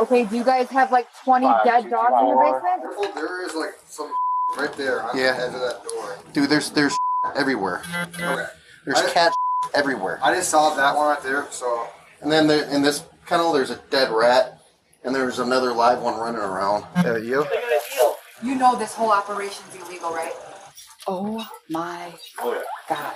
Okay, do you guys have like 20 dead dogs in your basement? Oh, there is like some right there on the edge of that door. Dude, there's everywhere. Okay. There's cat everywhere. I just saw that one right there, so. And then in this kennel, there's a dead rat, and there's another live one running around. You? You know this whole operation's illegal, right? Oh my God.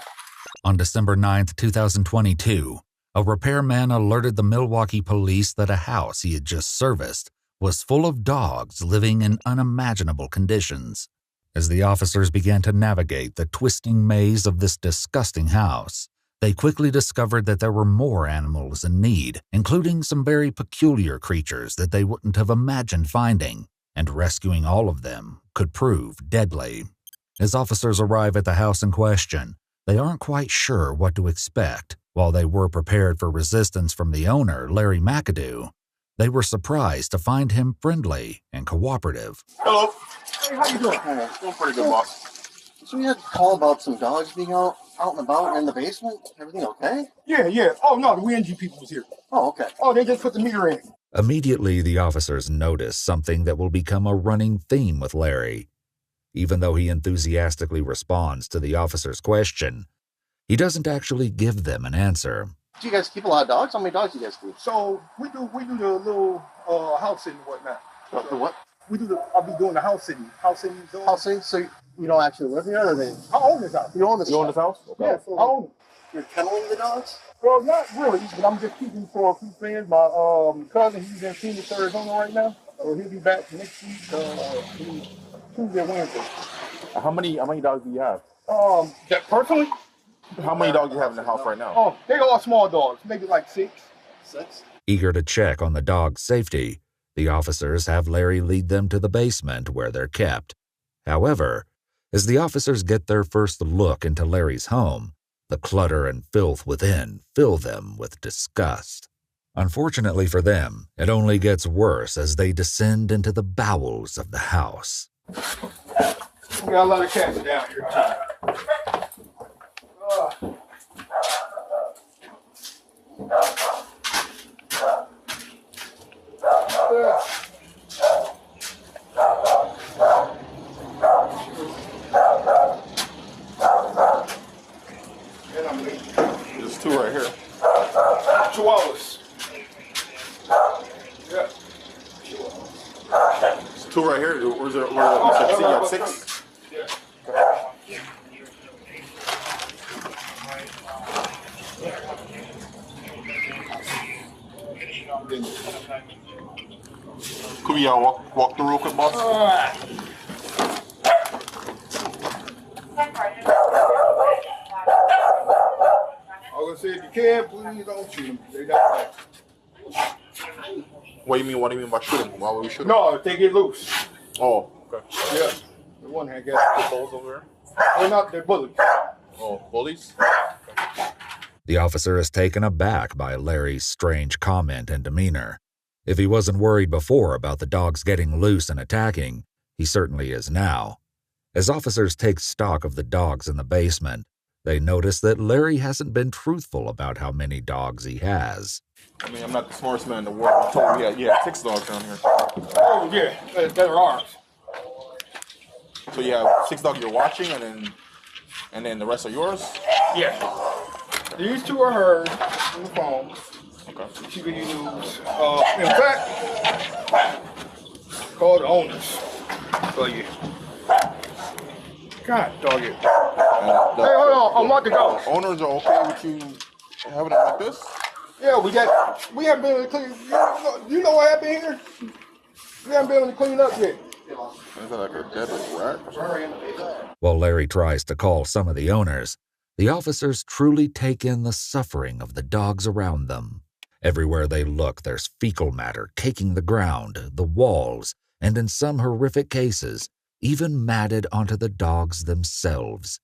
On December 9th, 2022, a repairman alerted the Milwaukee police that a house he had just serviced was full of dogs living in unimaginable conditions. As the officers began to navigate the twisting maze of this disgusting house, they quickly discovered that there were more animals in need, including some very peculiar creatures that they wouldn't have imagined finding, and rescuing all of them could prove deadly. As officers arrive at the house in question, they aren't quite sure what to expect. While they were prepared for resistance from the owner, Larry McAdoo, they were surprised to find him friendly and cooperative. Hello. Hey, how you doing? Doing pretty good, boss. So we had a call about some dogs being out and about in the basement. Everything okay? Yeah. Oh, no, the WNG people was here. Oh, okay. Oh, they just put the meter in. Immediately, the officers noticed something that will become a running theme with Larry. Even though he enthusiastically responds to the officer's question, he doesn't actually give them an answer. Do you guys keep a lot of dogs? How many dogs do you guys keep? So we do the little house sitting and whatnot. The what? I'll be doing the house sitting. House sitting. House sitting? So you don't actually live here, or they? I own this house. You own this? You own this house? Okay. Yeah, so I own it. You're kenneling the dogs? Well, not really, but I'm just keeping for a few friends. My cousin, he's in Phoenix, Arizona right now, so he'll be back next week, Tuesday, Wednesday. How many dogs do you have? That personally? How many dogs do you have in the house right now? Oh, they all small dogs, maybe like six. Eager to check on the dog's safety, the officers have Larry lead them to the basement where they're kept. However, as the officers get their first look into Larry's home, the clutter and filth within fill them with disgust. Unfortunately for them, it only gets worse as they descend into the bowels of the house. We got a lot of cats down here, too. There's two right here. Chihuahuas. Yeah. There's two right here. Where's there? You said you have six? Could we walk through real quick, boss? I was gonna say, if you can, please don't shoot them. They got What do you mean by shoot them? Why would we shoot them? No, if they get loose. Oh, okay. Yeah. The one had got Balls over there? they're not, they're bullets. Oh, bullies? The officer is taken aback by Larry's strange comment and demeanor. If he wasn't worried before about the dogs getting loose and attacking, he certainly is now. As officers take stock of the dogs in the basement, they notice that Larry hasn't been truthful about how many dogs he has. I mean, I'm not the smartest man in the world. I told you you had 6 dogs down here. Oh, yeah. They're ours. So you have 6 dogs you're watching, and then the rest are yours? Yeah. These two are hers on the phone. Okay. She can use. In fact, call the owners for you. God dog it. Hey, hold on. I'm about to go. Owners are okay with you having it like this? Yeah, we haven't been able to clean. You know what happened here? We haven't been able to clean up yet. Is that like a deadly rat? While Larry tries to call some of the owners, the officers truly take in the suffering of the dogs around them. Everywhere they look, there's fecal matter caking the ground, the walls, and in some horrific cases, even matted onto the dogs themselves.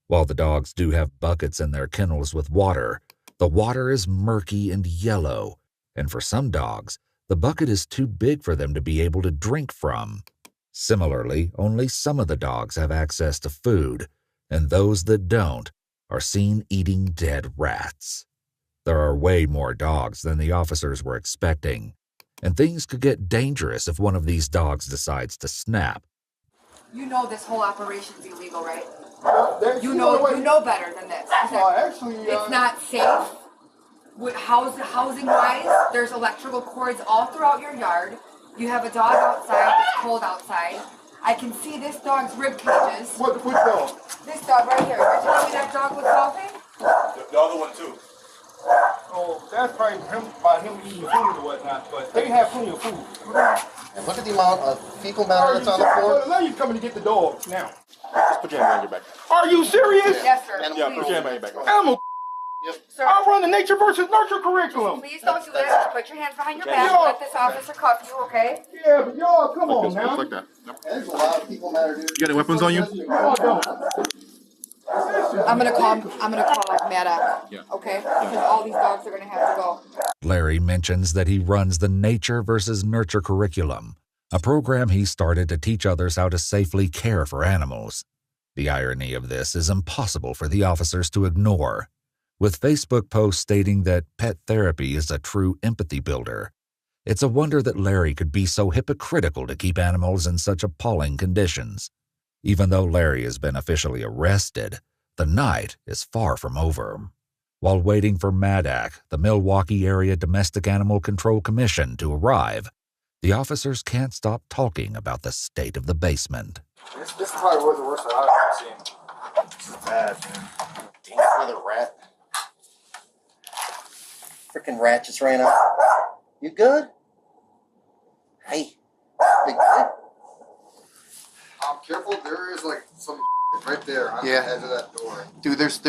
While the dogs do have buckets in their kennels with water, the water is murky and yellow, and for some dogs, the bucket is too big for them to be able to drink from. Similarly, only some of the dogs have access to food, and those that don't are seen eating dead rats. There are way more dogs than the officers were expecting, And things could get dangerous if one of these dogs decides to snap. You know this whole operation's illegal, right? You what? know better than this. Actually, It's not safe. With housing wise, there's electrical cords all throughout your yard. You have a dog outside. It's cold outside. I can see this dog's rib cages. Which dog? This dog right here. You're telling me that dog was golfing? The other one too. Oh, that's probably him by him eating food or whatnot. But they have plenty of food. And look at the amount of fecal matter that's on the floor. Now you're coming to get the dogs now. Just put your hand behind your back. Are you serious? Yes, sir. Yeah, put your hand behind your back. Animal. Sir, I run the nature versus nurture curriculum. please don't do that. Just put your hands behind your back and let this officer cuff you, okay? Yeah, but y'all, come on now. Just like that. Yep. There's a lot of fecal matter, dude. You got any weapons on you? Y'all don't. I'm gonna call Maddox. Yeah. Okay? Because all these dogs are gonna have to go. Larry mentions that he runs the Nature versus Nurture curriculum, a program he started to teach others how to safely care for animals. The irony of this is impossible for the officers to ignore. With Facebook posts stating that pet therapy is a true empathy builder, it's a wonder that Larry could be so hypocritical to keep animals in such appalling conditions. Even though Larry has been officially arrested, the night is far from over. While waiting for MADAC, the Milwaukee Area Domestic Animal Control Commission, to arrive, the officers can't stop talking about the state of the basement. This is probably the worst I've ever seen. This is bad, man. Damn, another rat. Freaking rat just ran out. You good? Hey. Big guy. Careful, there is like some right there on Yeah. the edge of that door. Dude, there's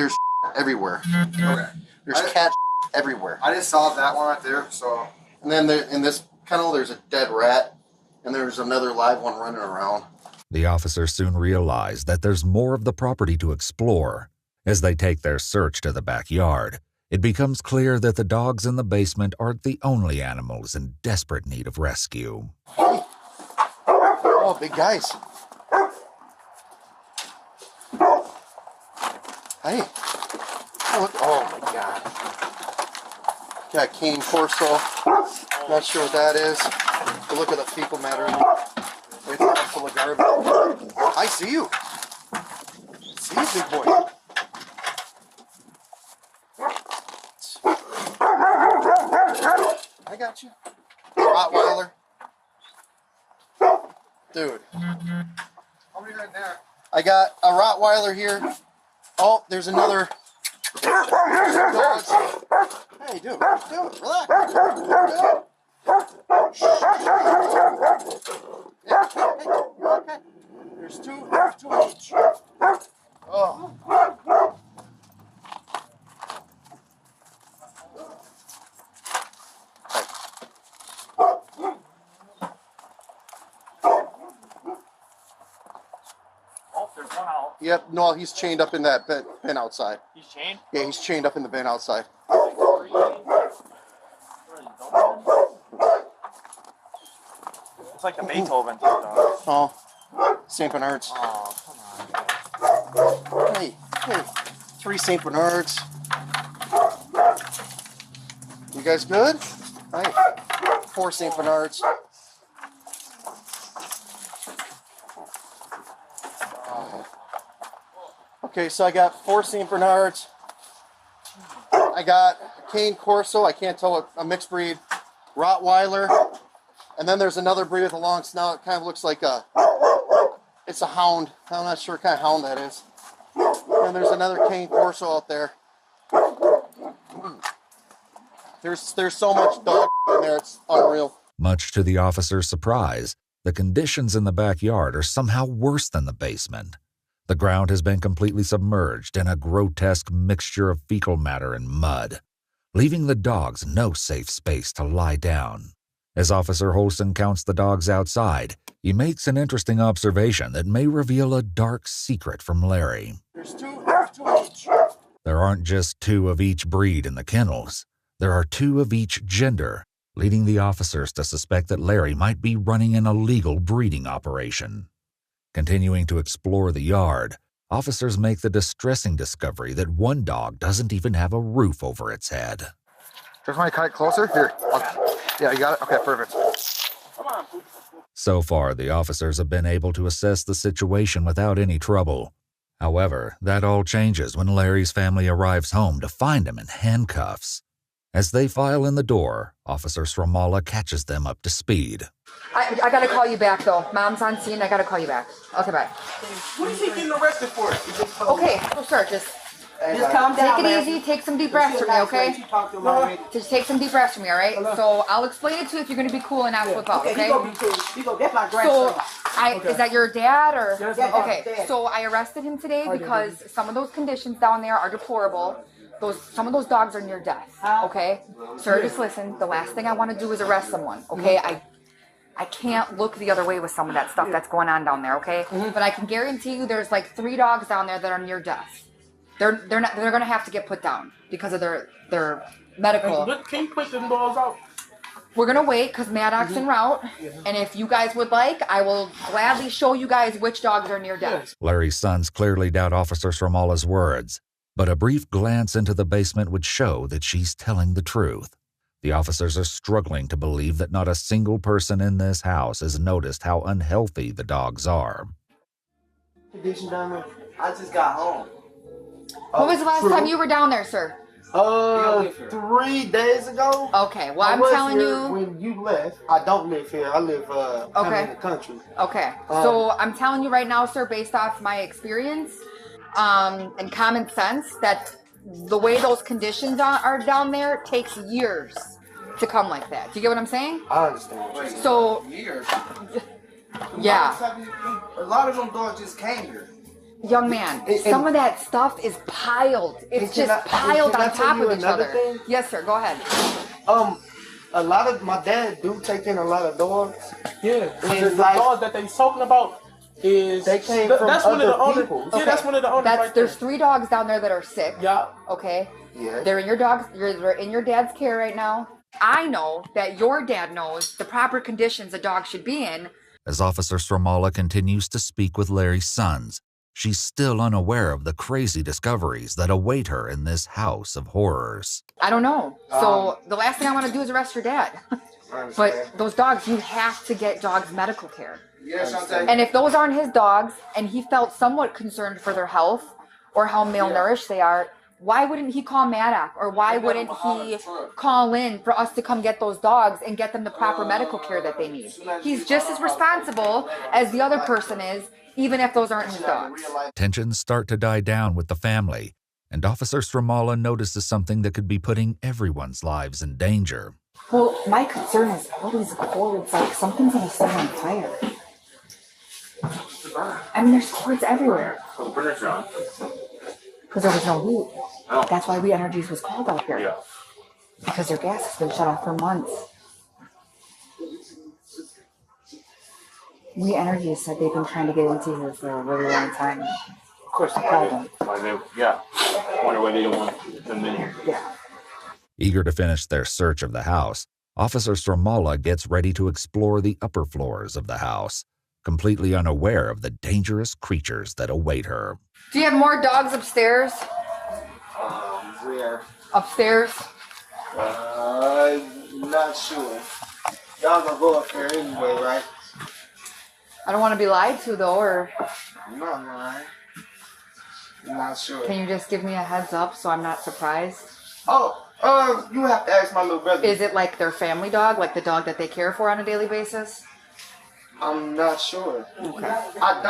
everywhere. Okay. There's cat everywhere. I just saw that one right there, so. And then there, in this kennel, there's a dead rat, and there's another live one running around. The officers soon realize that there's more of the property to explore. As they take their search to the backyard, it becomes clear that the dogs in the basement aren't the only animals in desperate need of rescue. Oh, big guys. Hey. Oh my God. Got cane corso. Not sure what that is. But look at the fecal matter. It's all full of garbage. I see you. See you, big boy. I got you. Rottweiler. Dude. How many right there? I got a Rottweiler here. Oh, there's another. Dogs. Hey, dude, relax. Yeah, hey, you're okay. There's two of each. Oh. There's one out. Yep, no, he's chained up in that bin outside. He's chained? Yeah, he's chained up in the bin outside. It's like a Beethoven type dog. Oh, St. Bernards. Oh, come on. Hey, 3 St. Bernards. You guys good? Hey, 4 St. Bernards. Okay, so I got 4 St. Bernards. I got a cane corso. I can't tell what, a mixed breed. Rottweiler. And then there's another breed with a long snout. It kind of looks like it's a hound. I'm not sure what kind of hound that is. And there's another cane corso out there. There's so much dog in there, it's unreal. Much to the officer's surprise, the conditions in the backyard are somehow worse than the basement. The ground has been completely submerged in a grotesque mixture of fecal matter and mud, leaving the dogs no safe space to lie down. As Officer Holston counts the dogs outside, he makes an interesting observation that may reveal a dark secret from Larry. There's two of each. There aren't just 2 of each breed in the kennels. There are 2 of each gender, leading the officers to suspect that Larry might be running an illegal breeding operation. Continuing to explore the yard, officers make the distressing discovery that one dog doesn't even have a roof over its head. Just want to cut it closer? Here. Yeah, you got it? Okay, perfect. Come on. So far, the officers have been able to assess the situation without any trouble. However, that all changes when Larry's family arrives home to find him in handcuffs. As they file in the door, Officer Sramala catches them up to speed. I gotta call you back though. Mom's on scene. I gotta call you back. Okay, bye. What is he getting arrested for? Okay, well, sir, just calm down, take it easy. Take some deep breaths from me, okay? Just take some deep breaths from me, all right? So I'll explain it to you if you're gonna be cool and not flip out, okay? He gonna be cool. That's my So, grandson. is that your dad or? That's my Okay, dad. so I arrested him today because some of those conditions down there are deplorable. Some of those dogs are near death. Okay, sir, just listen. The last thing I want to do is arrest someone. Okay, I can't look the other way with some of that stuff that's going on down there. Okay, but I can guarantee you, there's like 3 dogs down there that are near death. They're gonna have to get put down because of their medical. Can you put them dogs out? We're gonna wait because Maddox's en route, and if you guys would like, I will gladly show you guys which dogs are near death. Larry's sons clearly doubt Officer Sramala's words, but a brief glance into the basement would show that she's telling the truth. The officers are struggling to believe that not a single person in this house has noticed how unhealthy the dogs are. Condition down there. I just got home. When was the last time you were down there, sir? 3 days ago. Okay, well, I I'm was telling here you. when you left. I don't live here. I live Okay. in the country. Okay, so I'm telling you right now, sir, based off my experience and common sense, that the way those conditions are down there takes years to come like that. Do you get what I'm saying? I understand. What you're saying. So, Years. yeah. A lot of them dogs just came here. Young man, some of that stuff is piled. It's can just I- piled can I on tell top you of each another other. thing? Yes, sir, go ahead. A lot of my dad do take in a lot of dogs. Yeah. And The like- dogs that they talking about is They came from that's one of the other owners. people. Yeah, that's one of the owners right there. There's 3 dogs down there that are sick. Yeah. Okay. Yeah. They're in they're in your dad's care right now. I know that your dad knows the proper conditions a dog should be in. As Officer Sramala continues to speak with Larry's sons, she's still unaware of the crazy discoveries that await her in this house of horrors. I don't know. So the last thing I want to do is arrest your dad. But those dogs, you have to get dogs medical care. Yes, I'm saying. And if those aren't his dogs and he felt somewhat concerned for their health or how malnourished they are, why wouldn't he call Maddox, or why wouldn't he call in for us to come get those dogs and get them the proper medical care that they need? He's just as responsible as the other person is, even if those aren't his dogs. Tensions start to die down with the family, and Officer Sramala notices something that could be putting everyone's lives in danger. Well, my concern is all these cords, like something's gonna set on fire. I mean, there's cords everywhere. Because there was no heat. That's why We Energies was called out here. Yeah. Because their gas has been shut off for months. We Energies said they've been trying to get into here for a really long time. Of course, I called them. Yeah. Wonder why they don't want them in here. Yeah. Eager to finish their search of the house, Officer Sramala gets ready to explore the upper floors of the house, completely unaware of the dangerous creatures that await her. Do you have more dogs upstairs? Where? Upstairs? Not sure. Y'all gonna go up there anyway, right? I don't want to be lied to though, or I'm not lying. I'm not sure. can you just give me a heads up so I'm not surprised? You have to ask my little brother. Is it like their family dog, like the dog that they care for on a daily basis? I'm not sure. Okay. I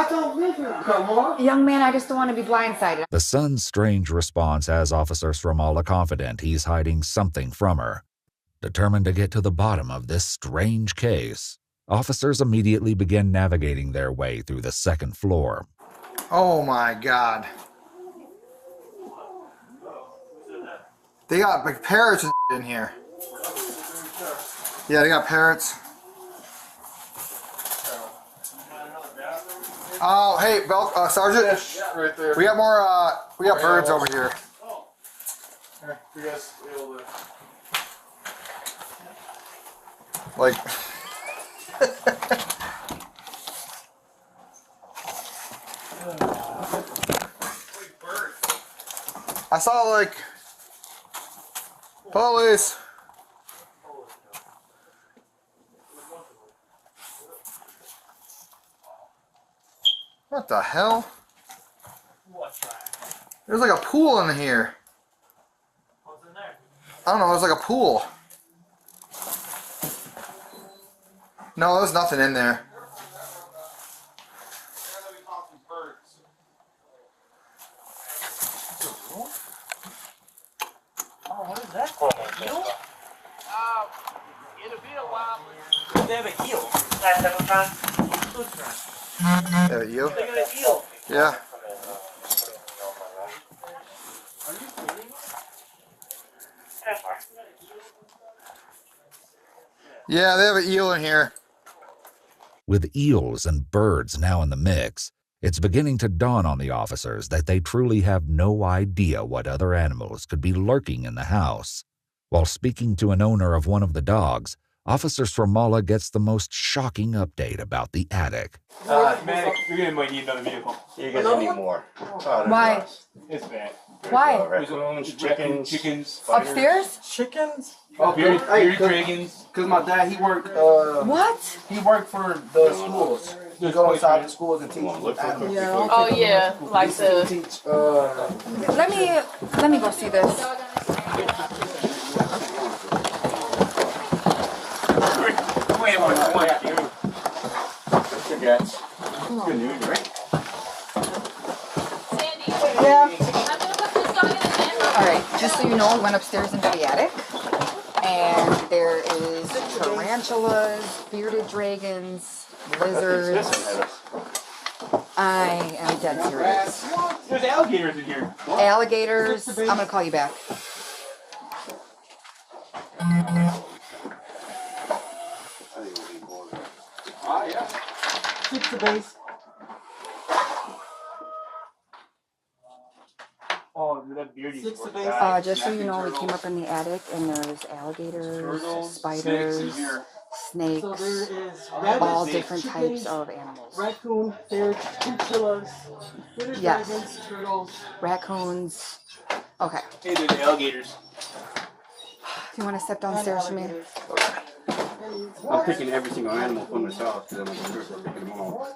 don't live here. Come on. Young man, I just don't want to be blindsided. The son's strange response has Officer Sramala confident he's hiding something from her. Determined to get to the bottom of this strange case, officers immediately begin navigating their way through the second floor. Oh my God. They got like parrots and in here. Yeah, they got parrots. Oh, hey, Sergeant. Right there. We got more. We got birds over here. You guys able to... Like. I saw like police. What the hell? What's that? There's like a pool in here. What's in there? I don't know, there's like a pool. No, there's nothing in there. Oh, what is that? Eel? It'll be a while. They have an eel. There you. They got an eel. Yeah. Yeah, they have an eel in here. With eels and birds now in the mix, it's beginning to dawn on the officers that they truly have no idea what other animals could be lurking in the house. While speaking to an owner of one of the dogs, Officer Sramala gets the most shocking update about the attic. Man, we might need another vehicle. You guys need more. Why? It's bad. Why? Raccoons, chickens, Upstairs? Chickens? bearded dragons. Cause my dad, he worked. What? He worked for the schools. He go inside the schools and teach animals. Oh yeah, like the Teach. Let me go see this. Good news, right? Sandy. Yeah. I'm gonna put this dog in the bin. All right, just so you know, I went upstairs into the attic, and there is tarantulas, bearded dragons, lizards. I am dead serious. There's alligators in here. Alligators. I'm gonna call you back. Fix the base. Oh, that beardy. Six of base. Just so you know, we came up in the attic, and there's alligators, spiders, snakes, So there is all rabbits, different chickens, types of animals. raccoon, ferrets, chinchillas, bearded Yes. dragons, turtles. Raccoons. Okay. Hey, there's alligators. You want to step downstairs for me? I'm picking every single animal from this house because I'm like, we're picking them all.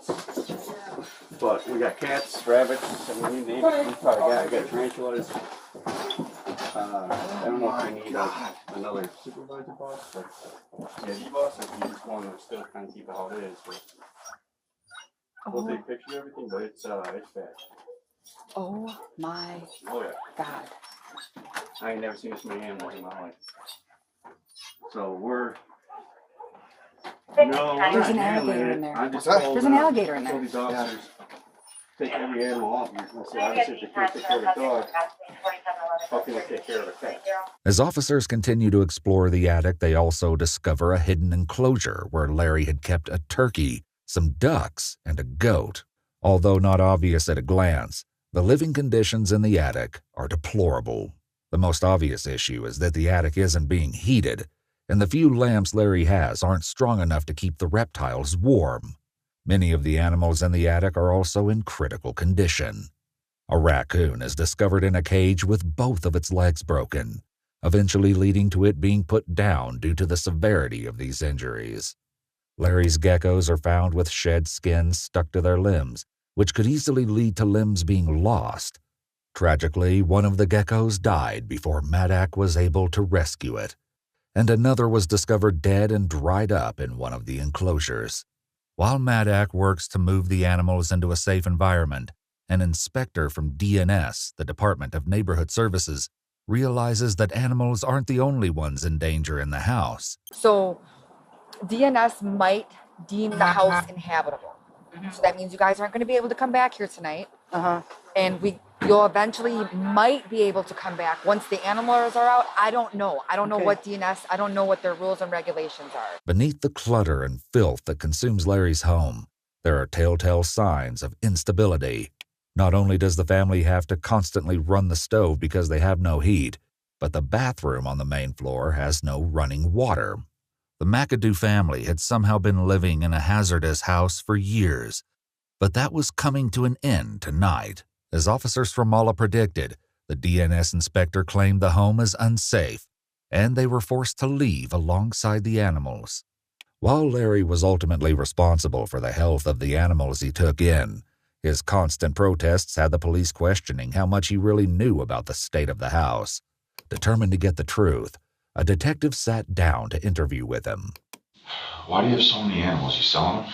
But we got cats, rabbits, I mean, we probably got tarantulas. I don't know if I need another supervisor boss, but yeah, boss, if you just want to still kind of keep it how it is. But we'll take pictures of everything, but it's bad. Oh my Oh yeah. God. I ain't never seen this many animals in my life. So we're There's an alligator in there. There's an alligator in there. These officers take every animal off. So obviously, if they can't take care of the dog, how can they take care of the cat? As officers continue to explore the attic, they also discover a hidden enclosure where Larry had kept a turkey, some ducks, and a goat. Although not obvious at a glance, the living conditions in the attic are deplorable. The most obvious issue is that the attic isn't being heated, and the few lamps Larry has aren't strong enough to keep the reptiles warm. Many of the animals in the attic are also in critical condition. A raccoon is discovered in a cage with both of its legs broken, eventually leading to it being put down due to the severity of these injuries. Larry's geckos are found with shed skins stuck to their limbs, which could easily lead to limbs being lost. Tragically, one of the geckos died before Madak was able to rescue it, and another was discovered dead and dried up in one of the enclosures. While Madak works to move the animals into a safe environment, an inspector from DNS, the Department of Neighborhood Services, realizes that animals aren't the only ones in danger in the house. So, DNS might deem the house inhabitable. So that means you guys aren't going to be able to come back here tonight. And you'll eventually might be able to come back once the animals are out. I don't know. I don't know what DNS, I don't know what their rules and regulations are. Beneath the clutter and filth that consumes Larry's home, there are telltale signs of instability. Not only does the family have to constantly run the stove because they have no heat, but the bathroom on the main floor has no running water. The McAdoo family had somehow been living in a hazardous house for years, but that was coming to an end tonight. As officers from Mala predicted, the DNS inspector claimed the home is unsafe, and they were forced to leave alongside the animals. While Larry was ultimately responsible for the health of the animals he took in, His constant protests had the police questioning how much he really knew about the state of the house. Determined to get the truth, a detective sat down to interview with him. Why do you have so many animals? You selling them?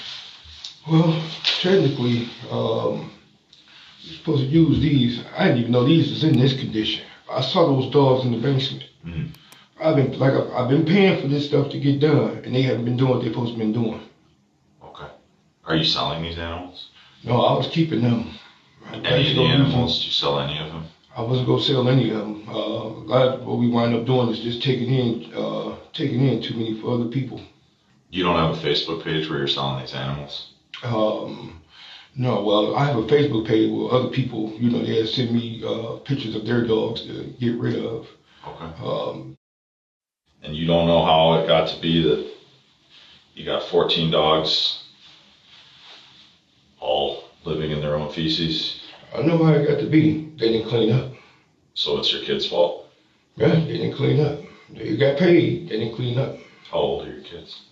Well, technically, you're supposed to use these. I didn't even know these was in this condition. I saw those dogs in the basement. Mm-hmm. I've been paying for this stuff to get done, and they haven't been doing what they're supposed to been doing. Okay. Are you selling these animals? No, I was keeping them. Any of the animals? Do you sell any of them? I wasn't gonna sell any of them. A lot of what we wind up doing is just taking in too many for other people. You don't have a Facebook page where you're selling these animals? No, well, I have a Facebook page where other people, they send me pictures of their dogs to get rid of. Okay. And you don't know how it got to be that you got 14 dogs all living in their own feces? I know how it got to be. They didn't clean up. So it's your kids' fault? Yeah, they didn't clean up. They got paid. They didn't clean up. How old are your kids?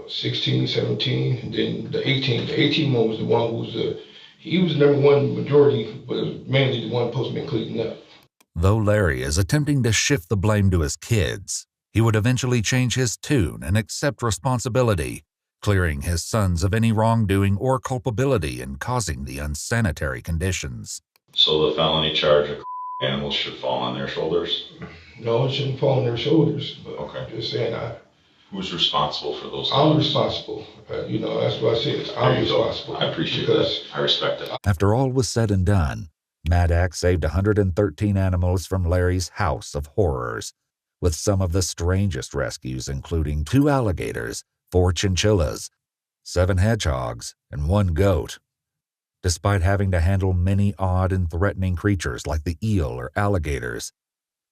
16, 17, and then the 18. The 18 one was the one who was he was number one majority, but mainly the one supposed to be cleaning up. Though Larry is attempting to shift the blame to his kids, he would eventually change his tune and accept responsibility, clearing his sons of any wrongdoing or culpability in causing the unsanitary conditions. So the felony charge of animals should fall on their shoulders? No, it shouldn't fall on their shoulders. But okay. Just saying, who's responsible for those? I'm responsible. That's what I said. I'm responsible. I appreciate that. I respect it. After all was said and done, Maddox saved 113 animals from Larry's house of horrors, with some of the strangest rescues including 2 alligators, 4 chinchillas, 7 hedgehogs, and 1 goat. Despite having to handle many odd and threatening creatures like the eel or alligators,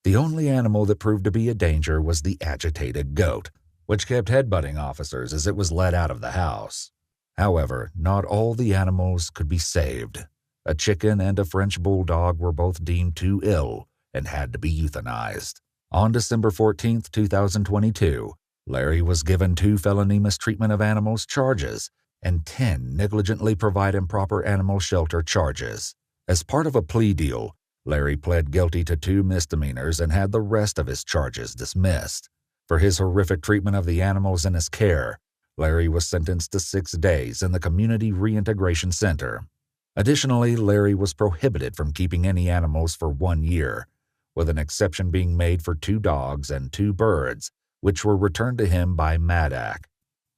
the only animal that proved to be a danger was the agitated goat, which kept headbutting officers as it was led out of the house. However, not all the animals could be saved. A chicken and a French bulldog were both deemed too ill and had to be euthanized. On December 14, 2022, Larry was given 2 felony mistreatment of animals charges and 10 negligently provide improper animal shelter charges. As part of a plea deal, Larry pled guilty to 2 misdemeanors and had the rest of his charges dismissed. For his horrific treatment of the animals in his care, Larry was sentenced to 6 days in the Community Reintegration Center. Additionally, Larry was prohibited from keeping any animals for 1 year, with an exception being made for 2 dogs and 2 birds, which were returned to him by Maddox.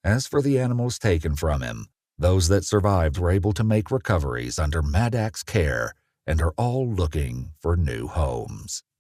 As for the animals taken from him, those that survived were able to make recoveries under Maddox's care and are all looking for new homes.